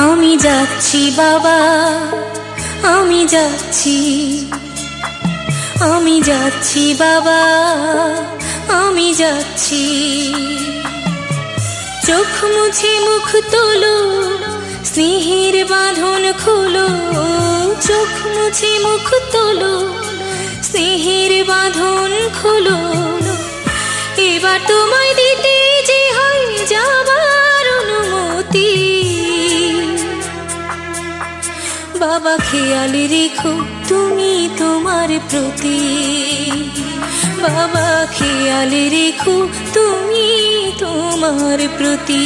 আমি যাচ্ছি বাবা, আমি যাচ্ছি, আমি যাচ্ছি বাবা, আমি যাচ্ছি। চোখ মুছে মুখ তোলো, স্নেহের বাঁধন খোলো। চোখ মুছে মুখ তোলো, স্নেহের বাঁধন খোলো। এবার তোমায় দিতে যে হয় যাবার অনুমতি। বাবা খেয়াল রেখো তুমি তোমার প্রতি, বাবা খেয়াল রেখো তুমি তোমার প্রতি।